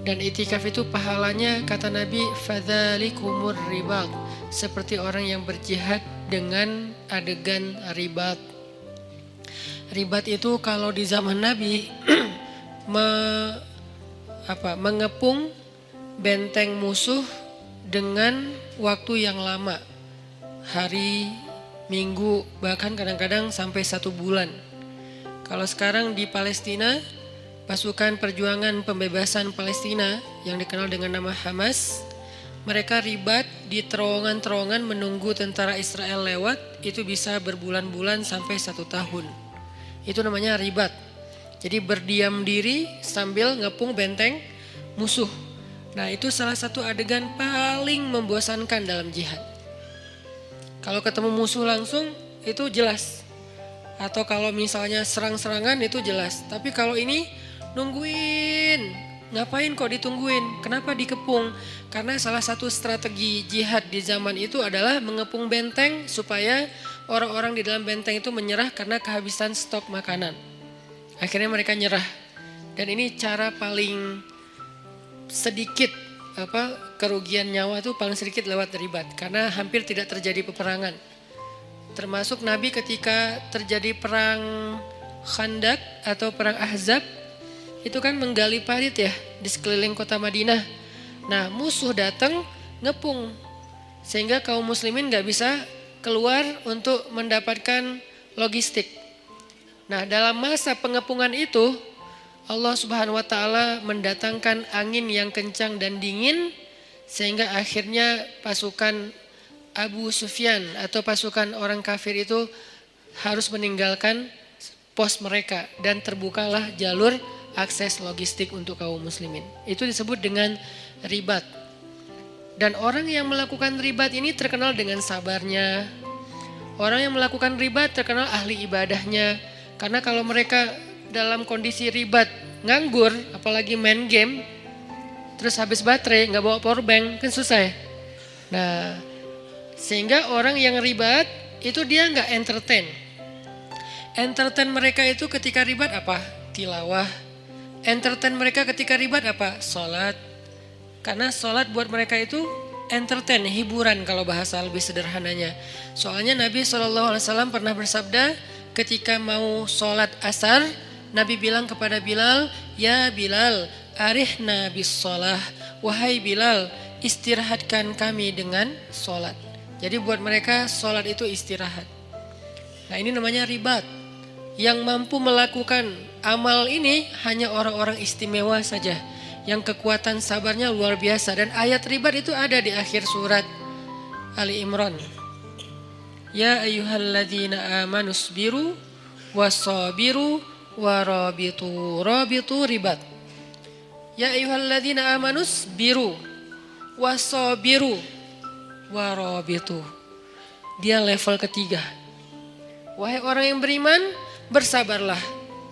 Dan itikaf itu pahalanya kata Nabi fadzalikumur ribat, seperti orang yang berjihad dengan adegan ribat. Ribat itu kalau di zaman Nabi mengepung benteng musuh dengan waktu yang lama, hari, minggu, bahkan kadang-kadang sampai 1 bulan. Kalau sekarang di Palestina, pasukan perjuangan pembebasan Palestina yang dikenal dengan nama Hamas, mereka ribat di terowongan-terowongan menunggu tentara Israel lewat, itu bisa berbulan-bulan sampai 1 tahun. Itu namanya ribat. Jadi berdiam diri sambil ngepung benteng musuh. Nah, itu salah satu adegan paling membosankan dalam jihad. Kalau ketemu musuh langsung itu jelas. Atau kalau misalnya serang-serangan itu jelas. Tapi kalau ini nungguin, ngapain kok ditungguin? Kenapa dikepung? Karena salah satu strategi jihad di zaman itu adalah mengepung benteng supaya orang-orang di dalam benteng itu menyerah karena kehabisan stok makanan. Akhirnya mereka nyerah. Dan ini cara paling sedikit kerugian nyawa itu paling sedikit lewat ribat, karena hampir tidak terjadi peperangan. Termasuk Nabi ketika terjadi perang Khandak atau perang Ahzab, itu kan menggali parit ya di sekeliling kota Madinah. Nah, musuh datang ngepung sehingga kaum muslimin gak bisa keluar untuk mendapatkan logistik. Nah, dalam masa pengepungan itu Allah Subhanahu wa taala mendatangkan angin yang kencang dan dingin sehingga akhirnya pasukan Abu Sufyan atau pasukan orang kafir itu harus meninggalkan pos mereka dan terbukalah jalur akses logistik untuk kaum muslimin. Itu disebut dengan ribat. Dan orang yang melakukan ribat ini terkenal dengan sabarnya. Orang yang melakukan ribat terkenal ahli ibadahnya. Karena kalau mereka dalam kondisi ribat nganggur, apalagi main game, terus habis baterai nggak bawa power bank, kan susah ya. Nah, sehingga orang yang ribat itu dia nggak entertain. Entertain mereka itu ketika ribat apa? Tilawah. Entertain mereka ketika ribat apa? Sholat. Karena sholat buat mereka itu entertain, hiburan kalau bahasa lebih sederhananya. Soalnya Nabi SAW pernah bersabda ketika mau sholat asar, Nabi bilang kepada Bilal, "Ya Bilal, arihna bis sholah." Wahai Bilal, istirahatkan kami dengan sholat. Jadi buat mereka sholat itu istirahat. Nah, ini namanya ribat. Yang mampu melakukan amal ini hanya orang-orang istimewa saja, yang kekuatan sabarnya luar biasa. Dan ayat ribat itu ada di akhir surat Ali Imran. Ya ayyuhalladzina amanus biru wasabiru warabitu. Rabitu ribat. Ya ayyuhalladzina amanus biru wasabiru warabitu. Dia level ketiga. Wahai orang yang beriman, bersabarlah.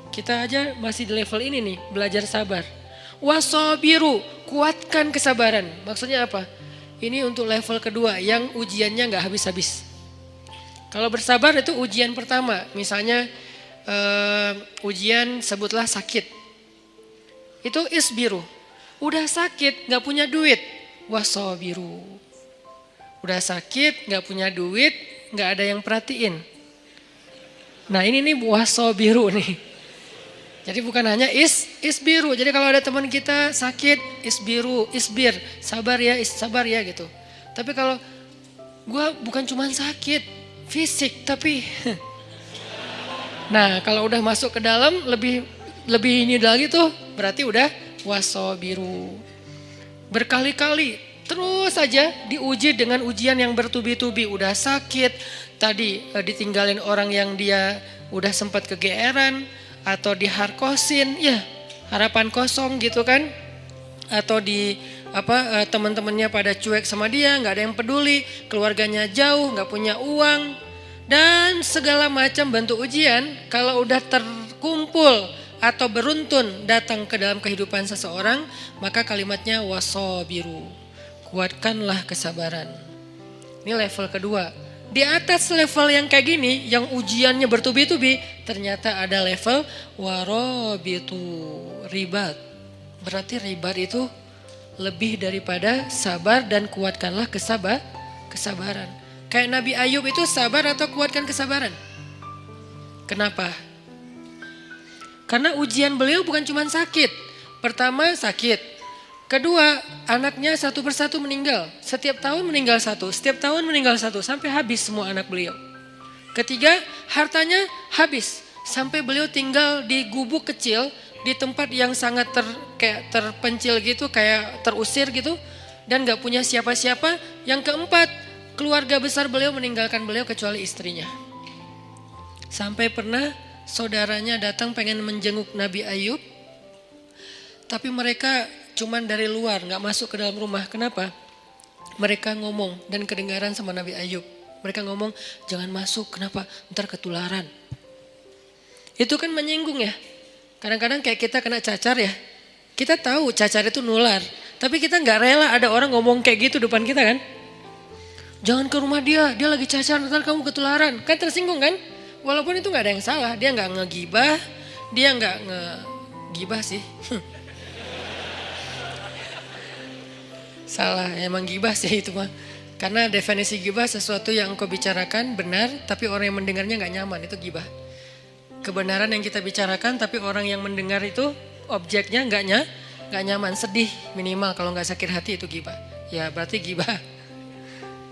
Kita aja masih di level ini nih, belajar sabar. Wasabiru, kuatkan kesabaran. Maksudnya apa? Ini untuk level kedua yang ujiannya gak habis-habis. Kalau bersabar itu ujian pertama. Misalnya ujian sebutlah sakit. Itu isbiru. Udah sakit gak punya duit. Wasabiru. Udah sakit gak punya duit, gak ada yang perhatiin. Nah, ini nih wasabiru nih. Jadi bukan hanya isbiru. Jadi kalau ada teman kita sakit, isbir, sabar ya gitu. Tapi kalau gue bukan cuma sakit fisik, tapi nah, kalau udah masuk ke dalam lebih ini lagi tuh, berarti udah wasabiru. Berkali-kali terus saja diuji dengan ujian yang bertubi-tubi. Udah sakit, tadi ditinggalin orang yang dia udah sempat kegeeran, atau diharkosin, ya harapan kosong gitu kan, atau di teman-temannya pada cuek sama dia, nggak ada yang peduli, keluarganya jauh, nggak punya uang, dan segala macam bentuk ujian. Kalau udah terkumpul atau beruntun datang ke dalam kehidupan seseorang, maka kalimatnya wasabiru, kuatkanlah kesabaran. Ini level kedua. Di atas level yang kayak gini, yang ujiannya bertubi-tubi, ternyata ada level warabitu, ribat. Berarti ribat itu lebih daripada sabar dan kuatkanlah kesabaran. Kayak Nabi Ayub itu sabar atau kuatkan kesabaran? Kenapa? Karena ujian beliau bukan cuma sakit. Pertama sakit. Kedua, anaknya satu persatu meninggal. Setiap tahun meninggal satu, setiap tahun meninggal satu, sampai habis semua anak beliau. Ketiga, hartanya habis. Sampai beliau tinggal di gubuk kecil, di tempat yang sangat kayak terpencil gitu, kayak terusir gitu. Dan gak punya siapa-siapa. Yang keempat, keluarga besar beliau meninggalkan beliau kecuali istrinya. Sampai pernah saudaranya datang pengen menjenguk Nabi Ayub. Tapi mereka cuman dari luar, gak masuk ke dalam rumah. Kenapa? Mereka ngomong dan kedengaran sama Nabi Ayub. Mereka ngomong, jangan masuk, kenapa? Ntar ketularan. Itu kan menyinggung ya. Kadang-kadang kayak kita kena cacar ya. Kita tahu cacar itu nular. Tapi kita gak rela ada orang ngomong kayak gitu depan kita kan. Jangan ke rumah dia lagi cacar, ntar kamu ketularan. Kan tersinggung kan? Walaupun itu gak ada yang salah. Dia gak ngegibah, dia gak ngegibah sih. Salah, emang gibah sih itu mah. Karena definisi gibah sesuatu yang engkau bicarakan benar, tapi orang yang mendengarnya gak nyaman, itu gibah. Kebenaran yang kita bicarakan, tapi orang yang mendengar itu objeknya gak nyaman, sedih minimal kalau gak sakit hati itu gibah. Ya berarti gibah.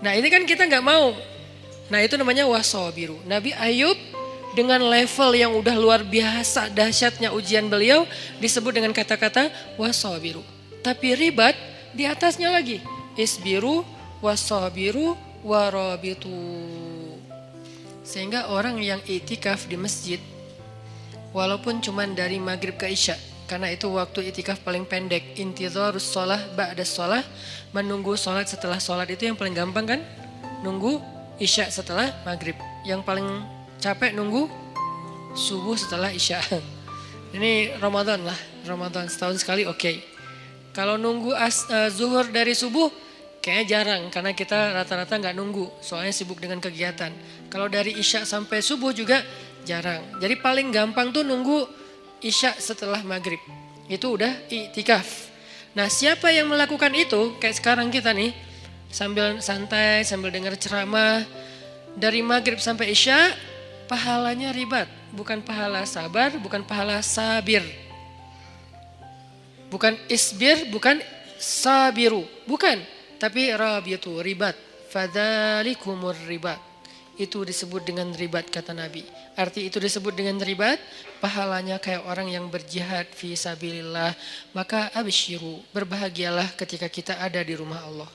Nah ini kan kita gak mau. Nah itu namanya wasabiru. Nabi Ayub dengan level yang udah luar biasa dahsyatnya ujian beliau disebut dengan kata-kata wasabiru. Tapi ribat di atasnya lagi, isbiru, wasabiru, warabitu. Sehingga orang yang itikaf di masjid, walaupun cuman dari maghrib ke isya, karena itu waktu itikaf paling pendek, intizarus sholah ba'da sholah, menunggu sholat setelah sholat itu yang paling gampang kan? Nunggu isya setelah maghrib. Yang paling capek nunggu subuh setelah isya. Ini Ramadan lah, Ramadan setahun sekali oke. Kalau nunggu zuhur dari subuh kayaknya jarang karena kita rata-rata gak nunggu soalnya sibuk dengan kegiatan. Kalau dari isya sampai subuh juga jarang. Jadi paling gampang tuh nunggu isya setelah maghrib. Itu udah iktikaf. Nah siapa yang melakukan itu kayak sekarang kita nih sambil santai sambil dengar ceramah dari maghrib sampai isya pahalanya ribat. Bukan pahala sabar, bukan pahala sabir. Bukan isbir, bukan sabiru, bukan. Tapi rabitu, ribat. Fadzalikumur ribat. Itu disebut dengan ribat kata Nabi. Arti itu disebut dengan ribat, pahalanya kayak orang yang berjihad fi sabilillah. Maka absyiru, berbahagialah ketika kita ada di rumah Allah.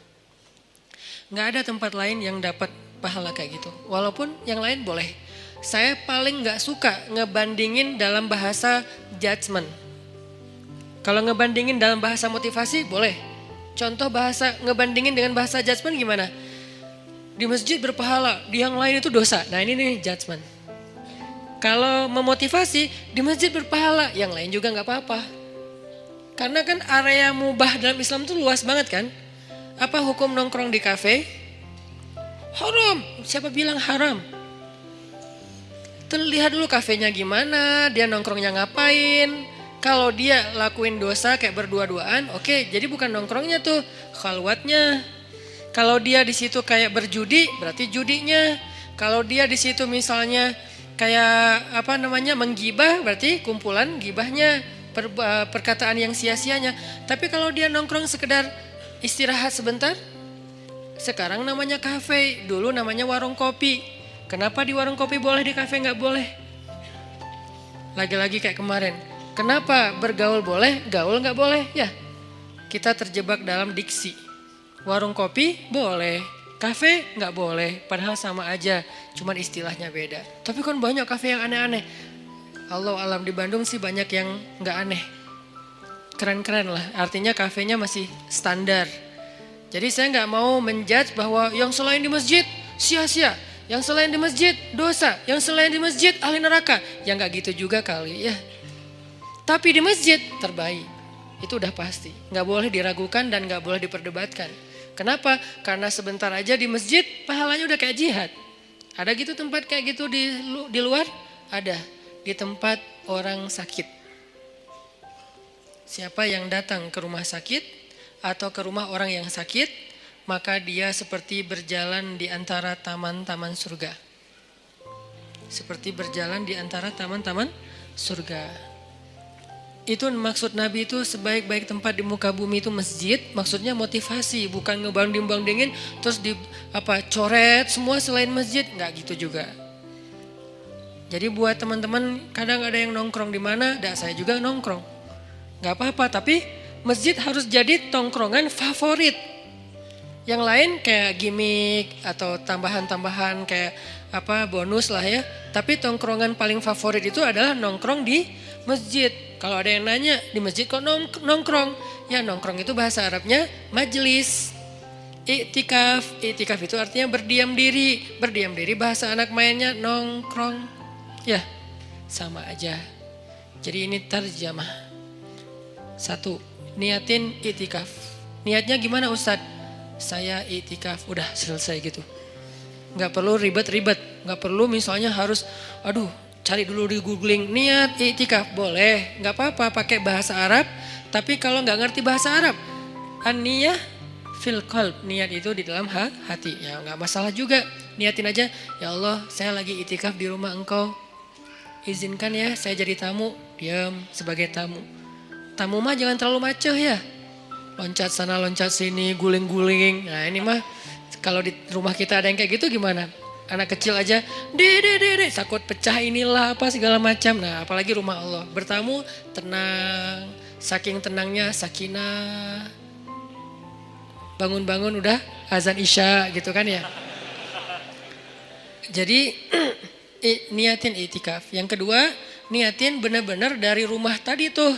Gak ada tempat lain yang dapat pahala kayak gitu. Walaupun yang lain boleh. Saya paling gak suka ngebandingin dalam bahasa judgment. Kalau ngebandingin dalam bahasa motivasi boleh. Contoh bahasa ngebandingin dengan bahasa judgment gimana? Di masjid berpahala, di yang lain itu dosa. Nah ini nih judgment. Kalau memotivasi, di masjid berpahala, yang lain juga gak apa-apa. Karena kan area mubah dalam Islam itu luas banget kan. Apa hukum nongkrong di kafe? Haram. Siapa bilang haram? Lihat dulu kafenya gimana, dia nongkrongnya ngapain. Kalau dia lakuin dosa kayak berdua-duaan, oke, jadi bukan nongkrongnya tuh, khalwatnya. Kalau dia di situ kayak berjudi, berarti judinya. Kalau dia di situ misalnya kayak menggibah, berarti kumpulan gibahnya, perkataan yang sia-sianya. Tapi kalau dia nongkrong sekedar istirahat sebentar, sekarang namanya kafe, dulu namanya warung kopi. Kenapa di warung kopi boleh, di kafe nggak boleh? Lagi-lagi kayak kemarin. Kenapa bergaul boleh, gaul nggak boleh? Ya, kita terjebak dalam diksi. Warung kopi boleh, kafe nggak boleh. Padahal sama aja, cuman istilahnya beda. Tapi kan banyak kafe yang aneh-aneh. Allah alam di Bandung sih banyak yang nggak aneh. Keren-keren lah, artinya kafenya masih standar. Jadi saya nggak mau menjudge bahwa yang selain di masjid sia-sia. Yang selain di masjid dosa. Yang selain di masjid ahli neraka. Ya nggak gitu juga kali ya. Tapi di masjid terbaik, itu udah pasti. Gak boleh diragukan dan gak boleh diperdebatkan. Kenapa? Karena sebentar aja di masjid pahalanya udah kayak jihad. Ada gitu tempat kayak gitu di luar? Ada, di tempat orang sakit. Siapa yang datang ke rumah sakit atau ke rumah orang yang sakit, maka dia seperti berjalan di antara taman-taman surga. Seperti berjalan di antara taman-taman surga. Itu maksud Nabi itu sebaik-baik tempat di muka bumi itu masjid, maksudnya motivasi, bukan ngebanding-bandingin terus coret semua selain masjid, nggak gitu juga. Jadi buat teman-teman kadang ada yang nongkrong di mana, saya juga nongkrong. Nggak apa-apa, tapi masjid harus jadi tongkrongan favorit. Yang lain kayak gimmick atau tambahan-tambahan kayak bonus lah ya. Tapi tongkrongan paling favorit itu adalah nongkrong di masjid. Kalau ada yang nanya di masjid kok nongkrong? Ya nongkrong itu bahasa Arabnya majelis. I'tikaf itu artinya berdiam diri. Berdiam diri bahasa anak mainnya nongkrong. Ya sama aja. Jadi ini terjemah. 1. Niatin i'tikaf. Niatnya gimana Ustadz? Saya i'tikaf, udah selesai gitu. Gak perlu ribet-ribet, gak perlu misalnya harus cari dulu di googling niat i'tikaf, boleh, gak apa-apa pakai bahasa Arab. Tapi kalau gak ngerti bahasa Arab, an-niyah fil qalb, niat itu di dalam hati, ya gak masalah juga. Niatin aja, ya Allah saya lagi i'tikaf di rumah engkau, izinkan ya saya jadi tamu, diam sebagai tamu. Tamu mah jangan terlalu maceh ya. Loncat sana loncat sini, guling-guling. Nah ini mah kalau di rumah kita ada yang kayak gitu gimana? Anak kecil aja, dede, takut pecah inilah apa segala macam. Nah apalagi rumah Allah. Bertamu tenang, saking tenangnya sakinah. Bangun-bangun udah azan isya gitu kan ya. Jadi niatin i'tikaf. Yang kedua, niatin benar-benar dari rumah tadi tuh.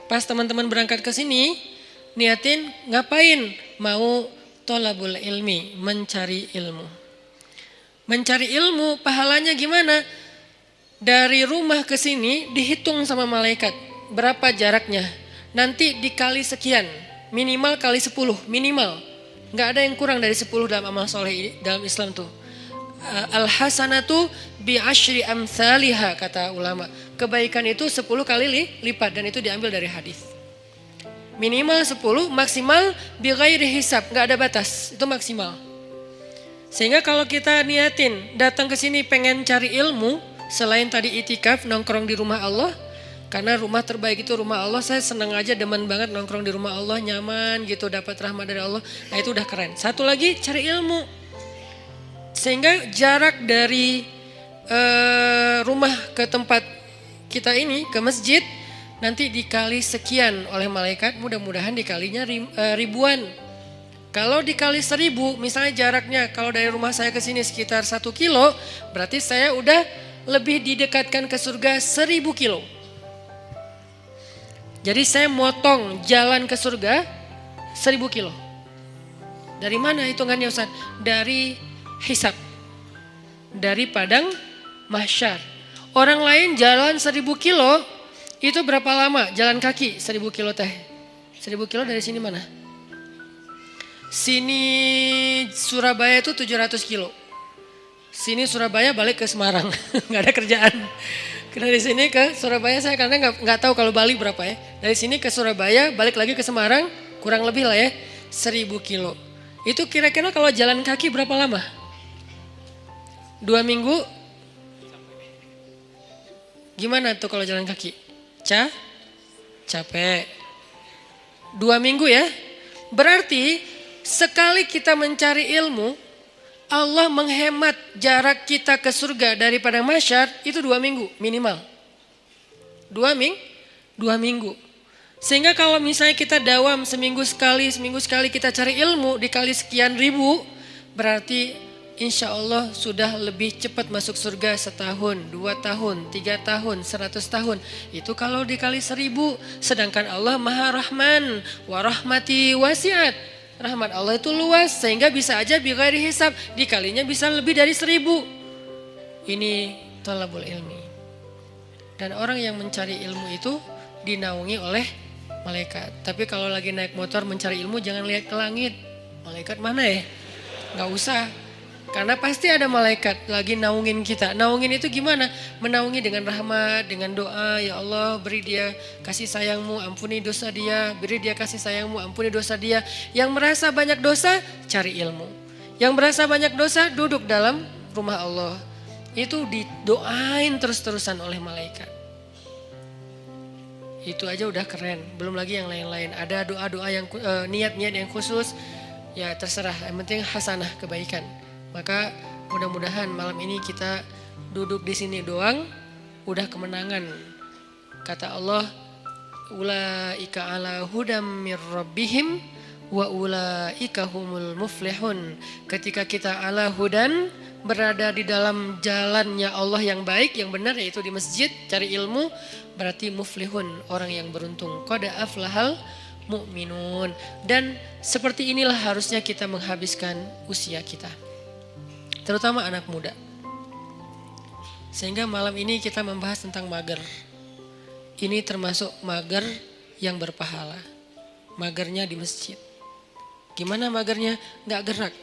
Pas teman-teman berangkat ke sini, niatin ngapain? Mau tolabul ilmi, mencari ilmu. Mencari ilmu pahalanya gimana? Dari rumah ke sini dihitung sama malaikat. Berapa jaraknya? Nanti dikali sekian. Minimal kali 10, minimal. Gak ada yang kurang dari 10 dalam amal soleh dalam Islam tuh. Al-hasanatu bi asyri amthaliha kata ulama. Kebaikan itu 10 kali lipat dan itu diambil dari hadis. Minimal 10, maksimal bi ghairi hisab, enggak ada batas, itu maksimal. Sehingga kalau kita niatin datang ke sini pengen cari ilmu, selain tadi i'tikaf nongkrong di rumah Allah, karena rumah terbaik itu rumah Allah, saya senang aja demen banget nongkrong di rumah Allah, nyaman gitu, dapat rahmat dari Allah. Nah itu udah keren. Satu lagi cari ilmu. Sehingga jarak dari rumah ke tempat kita ini, ke masjid, nanti dikali sekian oleh malaikat, mudah-mudahan dikalinya ribuan. Kalau dikali 1000, misalnya jaraknya kalau dari rumah saya ke sini sekitar 1 kilo, berarti saya udah lebih didekatkan ke surga 1000 kilo. Jadi saya motong jalan ke surga 1000 kilo. Dari mana hitungannya Ustaz? Dari hisab. Dari padang mahsyar. Orang lain jalan 1000 kilo, itu berapa lama? Jalan kaki 1000 kilo teh. 1000 kilo dari sini mana? Sini Surabaya itu 700 kilo. Sini Surabaya balik ke Semarang. Gak ada kerjaan. Dari sini ke Surabaya saya karena nggak tahu kalau Bali berapa ya. Dari sini ke Surabaya balik lagi ke Semarang kurang lebih lah ya 1000 kilo. Itu kira-kira kalau jalan kaki berapa lama? 2 minggu? Gimana tuh kalau jalan kaki? Capek. 2 minggu ya. Berarti sekali kita mencari ilmu, Allah menghemat jarak kita ke surga dari padang mahsyar itu 2 minggu minimal. 2 minggu. Sehingga kalau misalnya kita dawam seminggu sekali kita cari ilmu dikali sekian ribu, berarti insya Allah sudah lebih cepat masuk surga 1 tahun, 2 tahun, 3 tahun, 100 tahun. Itu kalau dikali 1000, sedangkan Allah Maha Rahman, wa rahmati wasi'at. Rahmat Allah itu luas sehingga bisa aja bi ghairi hisab, dikalinya bisa lebih dari 1000. Ini thalabul ilmi. Dan orang yang mencari ilmu itu dinaungi oleh malaikat. Tapi kalau lagi naik motor mencari ilmu jangan lihat ke langit. Malaikat mana ya? Gak usah. Karena pasti ada malaikat lagi naungin kita. Naungin itu gimana? Menaungi dengan rahmat, dengan doa. Ya Allah, beri dia kasih sayangmu, ampuni dosa dia. Beri dia kasih sayangmu, ampuni dosa dia. Yang merasa banyak dosa, cari ilmu. Yang merasa banyak dosa, duduk dalam rumah Allah. Itu didoain terus-terusan oleh malaikat. Itu aja udah keren. Belum lagi yang lain-lain. Ada doa-doa yang niat-niat yang khusus. Ya terserah, yang penting hasanah, kebaikan. Maka mudah-mudahan malam ini kita duduk di sini doang udah kemenangan. Kata Allah, ulaika ala hudam mir rabbihim wa ulaika humul muflihun. Ketika kita ala hudan, berada di dalam jalannya Allah yang baik, yang benar, yaitu di masjid, cari ilmu, berarti muflihun, orang yang beruntung. Qad aflahal mu'minun. Dan seperti inilah harusnya kita menghabiskan usia kita, terutama anak muda. Sehingga malam ini kita membahas tentang mager. Ini termasuk mager yang berpahala. Magernya di masjid. Gimana magernya? Gak gerak,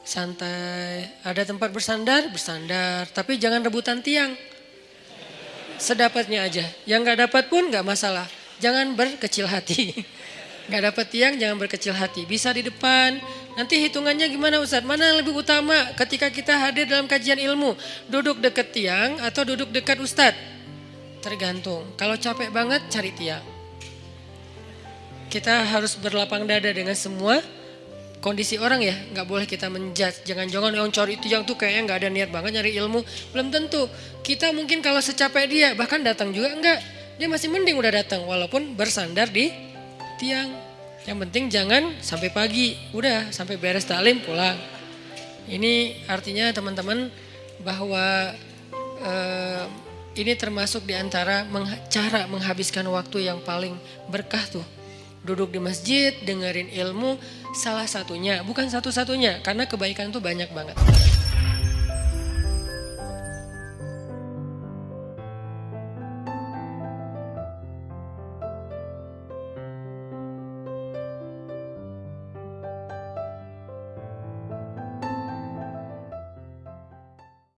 santai. Ada tempat bersandar, bersandar. Tapi jangan rebutan tiang. Sedapatnya aja. Yang gak dapat pun gak masalah. Jangan berkecil hati. Gak dapat tiang, jangan berkecil hati. Bisa di depan. Nanti hitungannya gimana Ustadz? Mana yang lebih utama ketika kita hadir dalam kajian ilmu? Duduk dekat tiang atau duduk dekat Ustadz? Tergantung. Kalau capek banget cari tiang. Kita harus berlapang dada dengan semua kondisi orang ya. Gak boleh kita menjudge. Jangan-jangan yang cari tiang tuh kayaknya gak ada niat banget nyari ilmu. Belum tentu. Kita mungkin kalau secapek dia bahkan datang juga enggak. Dia masih mending udah datang walaupun bersandar di tiang. Yang penting jangan sampai pagi, udah sampai beres taklim pulang. Ini artinya teman-teman bahwa ini termasuk diantara cara menghabiskan waktu yang paling berkah tuh. Duduk di masjid, dengerin ilmu, salah satunya, bukan satu-satunya, karena kebaikan tuh banyak banget.